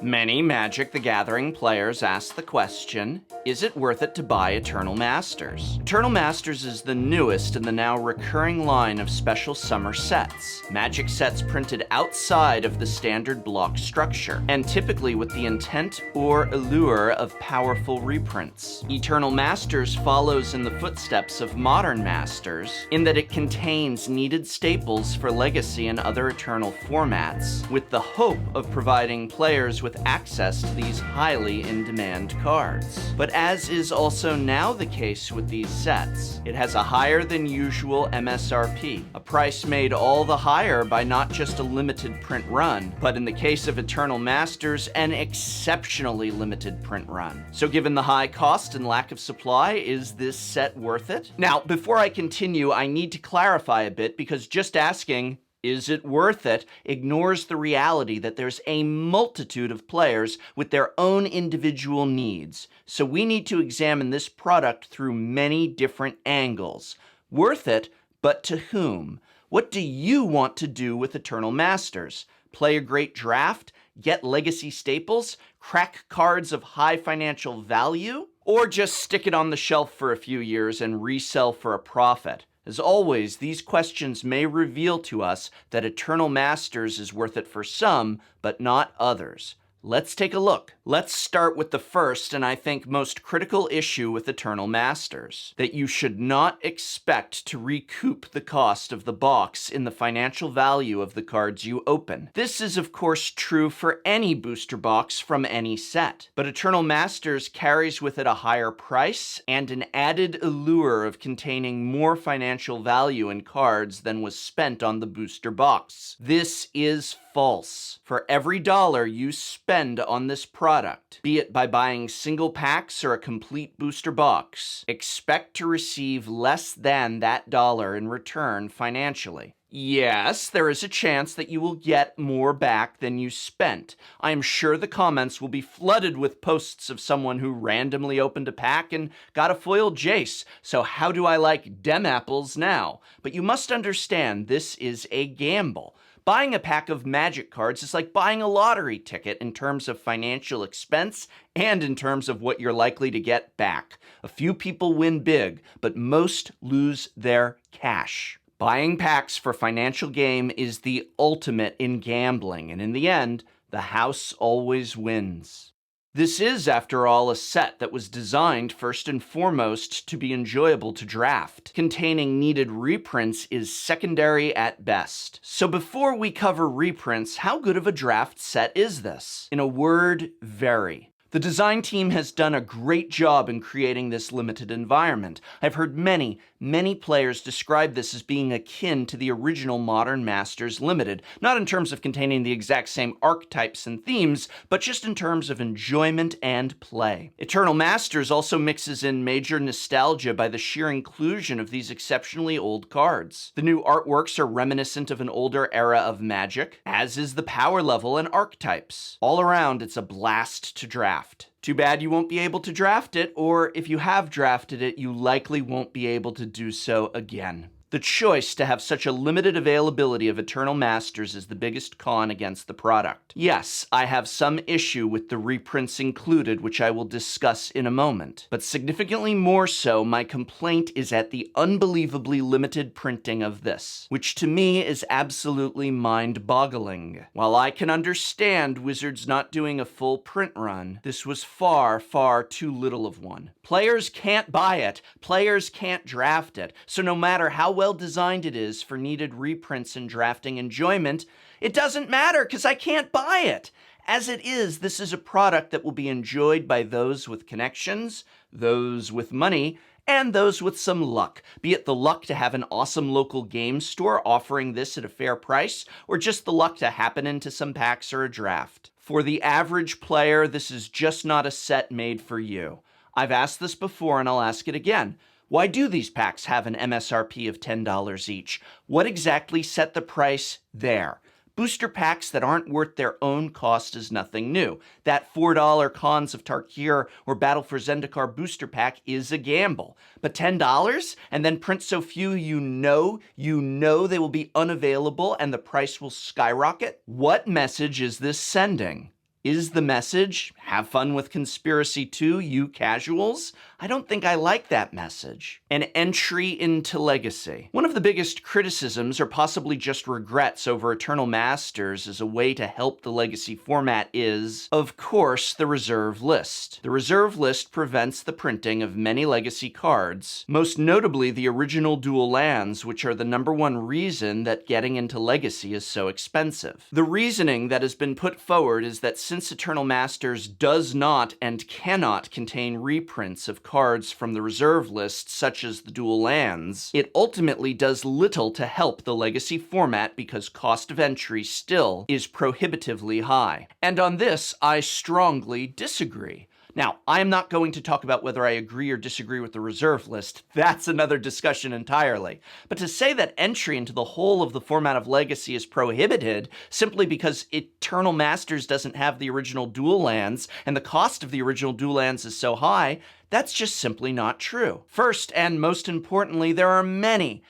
Many Magic the Gathering players ask the question, is it worth it to buy Eternal Masters? Eternal Masters is the newest in the now recurring line of special summer sets. Magic sets printed outside of the standard block structure, and typically with the intent or allure of powerful reprints. Eternal Masters follows in the footsteps of modern Masters, in that it contains needed staples for Legacy and other Eternal formats, with the hope of providing players with access to these highly in-demand cards. But as is also now the case with these sets, it has a higher than usual MSRP, a price made all the higher by not just a limited print run, but in the case of Eternal Masters, an exceptionally limited print run. So given the high cost and lack of supply, is this set worth it? Now, before I continue, I need to clarify a bit, because just asking, is it worth it, ignores the reality that there's a multitude of players with their own individual needs. So we need to examine this product through many different angles. Worth it, but to whom? What do you want to do with Eternal Masters? Play a great draft? Get Legacy staples? Crack cards of high financial value? Or just stick it on the shelf for a few years and resell for a profit? As always, these questions may reveal to us that Eternal Masters is worth it for some, but not others. Let's take a look. Let's start with the first, and I think most critical issue with Eternal Masters, that you should not expect to recoup the cost of the box in the financial value of the cards you open. This is of course true for any booster box from any set, but Eternal Masters carries with it a higher price and an added allure of containing more financial value in cards than was spent on the booster box. This is false. For every dollar you spend on this product, be it by buying single packs or a complete booster box, expect to receive less than that dollar in return financially. Yes, there is a chance that you will get more back than you spent. I am sure the comments will be flooded with posts of someone who randomly opened a pack and got a foiled Jace, so how do I like dem apples now? But you must understand, this is a gamble. Buying a pack of Magic cards is like buying a lottery ticket in terms of financial expense and in terms of what you're likely to get back. A few people win big, but most lose their cash. Buying packs for financial gain is the ultimate in gambling, and in the end, the house always wins. This is, after all, a set that was designed first and foremost to be enjoyable to draft. Containing needed reprints is secondary at best. So before we cover reprints, how good of a draft set is this? In a word, very. The design team has done a great job in creating this limited environment. I've heard many players describe this as being akin to the original Modern Masters Limited, not in terms of containing the exact same archetypes and themes, but just in terms of enjoyment and play. Eternal Masters also mixes in major nostalgia by the sheer inclusion of these exceptionally old cards. The new artworks are reminiscent of an older era of Magic, as is the power level and archetypes. All around, it's a blast to draft. Too bad you won't be able to draft it, or if you have drafted it, you likely won't be able to do so again. The choice to have such a limited availability of Eternal Masters is the biggest con against the product. Yes, I have some issue with the reprints included, which I will discuss in a moment. But significantly more so, my complaint is at the unbelievably limited printing of this, which to me is absolutely mind-boggling. While I can understand Wizards not doing a full print run, this was far, far too little of one. Players can't buy it, players can't draft it, so no matter how well designed it is for needed reprints and drafting enjoyment, it doesn't matter because I can't buy it. As it is, this is a product that will be enjoyed by those with connections, those with money, and those with some luck, be it the luck to have an awesome local game store offering this at a fair price, or just the luck to happen into some packs or a draft. For the average player, this is just not a set made for you. I've asked this before and I'll ask it again. Why do these packs have an MSRP of $10 each? What exactly set the price there? Booster packs that aren't worth their own cost is nothing new. That $4 Khans of Tarkir or Battle for Zendikar booster pack is a gamble. But $10? And then print so few you know they will be unavailable and the price will skyrocket? What message is this sending? Is the message, have fun with Conspiracy 2, you casuals? I don't think I like that message. An entry into Legacy. One of the biggest criticisms, or possibly just regrets, over Eternal Masters as a way to help the Legacy format is, of course, the reserve list. The reserve list prevents the printing of many Legacy cards, most notably the original dual lands, which are the #1 reason that getting into Legacy is so expensive. The reasoning that has been put forward is that since Eternal Masters does not and cannot contain reprints of cards from the reserve list, such as the dual lands, it ultimately does little to help the Legacy format because cost of entry still is prohibitively high. And on this, I strongly disagree. Now, I'm not going to talk about whether I agree or disagree with the reserve list. That's another discussion entirely. But to say that entry into the whole of the format of Legacy is prohibited simply because Eternal Masters doesn't have the original dual lands and the cost of the original dual lands is so high, that's just simply not true. First, and most importantly, there are many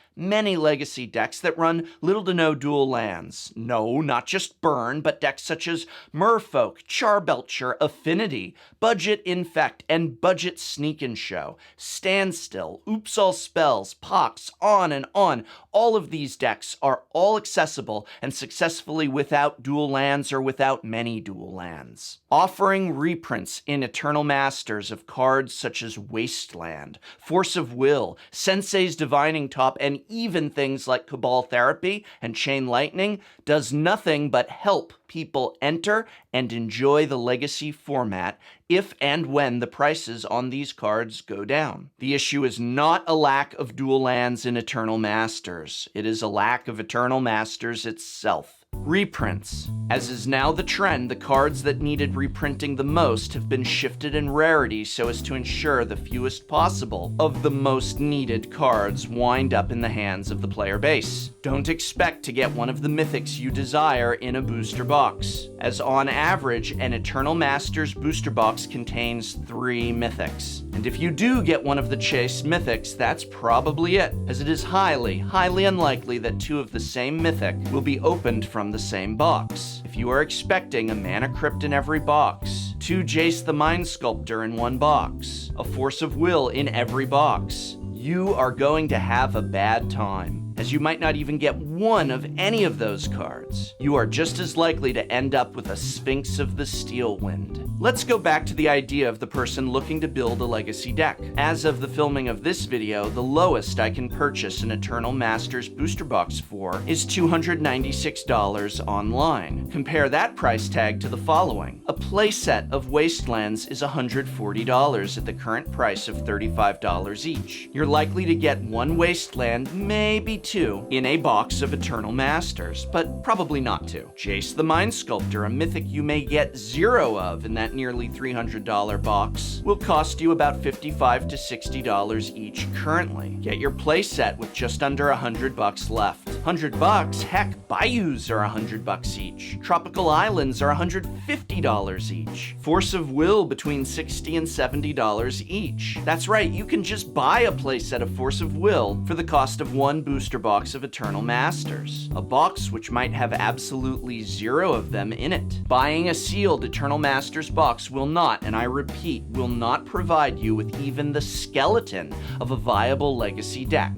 Legacy decks that run little to no dual lands. No, not just Burn, but decks such as Merfolk, Charbelcher, Affinity, Budget Infect, and Budget Sneak and Show, Standstill, Oops All Spells, Pox, on and on. All of these decks are all accessible and successfully without dual lands or without many dual lands. Offering reprints in Eternal Masters of cards such as Wasteland, Force of Will, Sensei's Divining Top, and even things like Cabal Therapy and Chain Lightning does nothing but help people enter and enjoy the Legacy format if and when the prices on these cards go down. The issue is not a lack of dual lands in Eternal Masters. It is a lack of Eternal Masters itself. Reprints. As is now the trend, the cards that needed reprinting the most have been shifted in rarity so as to ensure the fewest possible of the most needed cards wind up in the hands of the player base. Don't expect to get one of the mythics you desire in a booster box, as on average, an Eternal Masters booster box contains 3 mythics. And if you do get one of the chase mythics, that's probably it, as it is highly unlikely that 2 of the same mythic will be opened from the same box. If you are expecting a Mana Crypt in every box, 2 Jace the Mind Sculptor in one box, a Force of Will in every box, you are going to have a bad time, as you might not even get one of any of those cards. You are just as likely to end up with a Sphinx of the Steel Wind. Let's go back to the idea of the person looking to build a Legacy deck. As of the filming of this video, the lowest I can purchase an Eternal Masters booster box for is $296 online. Compare that price tag to the following. A playset of Wastelands is $140 at the current price of $35 each. You're likely to get 1 Wasteland, maybe 2, in a box of Eternal Masters, but probably not 2. Jace the Mind Sculptor, a mythic you may get 0 of in that nearly $300 box, will cost you about $55 to $60 each currently. Get your playset with just under $100 left. $100? Heck, Bayous are $100 each. Tropical Islands are $150 each. Force of Will between $60 and $70 each. That's right, you can just buy a playset of Force of Will for the cost of 1 booster box of Eternal Masters, a box which might have absolutely 0 of them in it. Buying a sealed Eternal Masters box will not, and I repeat, will not provide you with even the skeleton of a viable Legacy deck.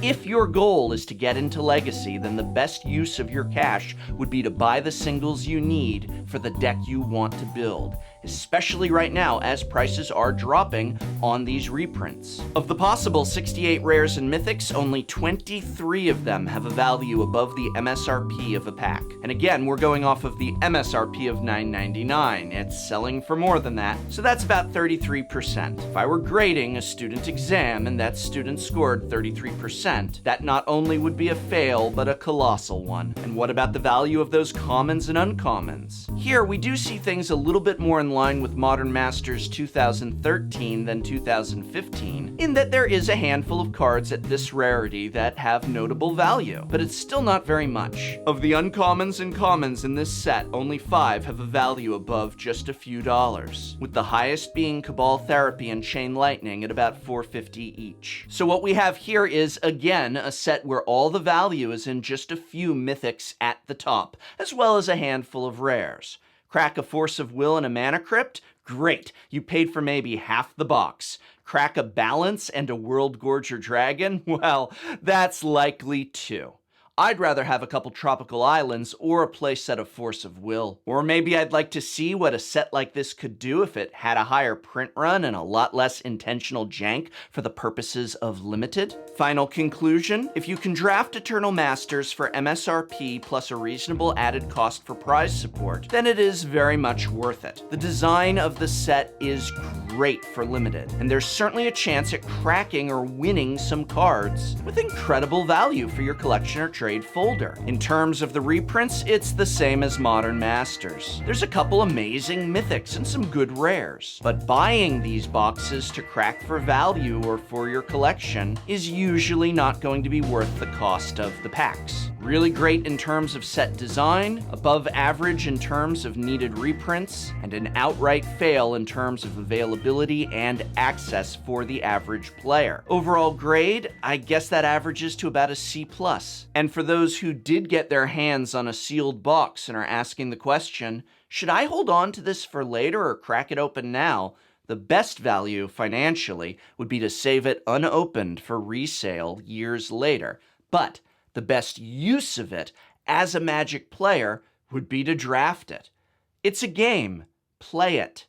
If your goal is to get into Legacy, then the best use of your cash would be to buy the singles you need for the deck you want to build, especially right now as prices are dropping on these reprints. Of the possible 68 rares and mythics, only 23 of them have a value above the MSRP of a pack. And again, we're going off of the MSRP of $9.99. It's selling for more than that, so that's about 33%. If I were grading a student exam and that student scored 33%, that not only would be a fail, but a colossal one. And what about the value of those commons and uncommons? Here, we do see things a little bit more in line with Modern Masters 2013 than 2015, in that there is a handful of cards at this rarity that have notable value, but it's still not very much. Of the uncommons and commons in this set, only 5 have a value above just a few dollars, with the highest being Cabal Therapy and Chain Lightning at about $4.50 each. So what we have here is, again, a set where all the value is in just a few mythics at the top, as well as a handful of rares. Crack a Force of Will and a Mana Crypt? Great, you paid for maybe half the box. Crack a Balance and a World Gorger Dragon? Well, that's likely too. I'd rather have a couple tropical islands or a playset of Force of Will. Or maybe I'd like to see what a set like this could do if it had a higher print run and a lot less intentional jank for the purposes of limited. Final conclusion, if you can draft Eternal Masters for MSRP plus a reasonable added cost for prize support, then it is very much worth it. The design of the set is great for limited, and there's certainly a chance at cracking or winning some cards with incredible value for your collection or trade folder. In terms of the reprints, it's the same as Modern Masters. There's a couple amazing mythics and some good rares, but buying these boxes to crack for value or for your collection is usually not going to be worth the cost of the packs. Really great in terms of set design, above average in terms of needed reprints, and an outright fail in terms of availability and access for the average player. Overall grade, I guess that averages to about a C+. And for those who did get their hands on a sealed box and are asking the question, should I hold on to this for later or crack it open now? The best value financially would be to save it unopened for resale years later. But the best use of it as a Magic player would be to draft it. It's a game. Play it.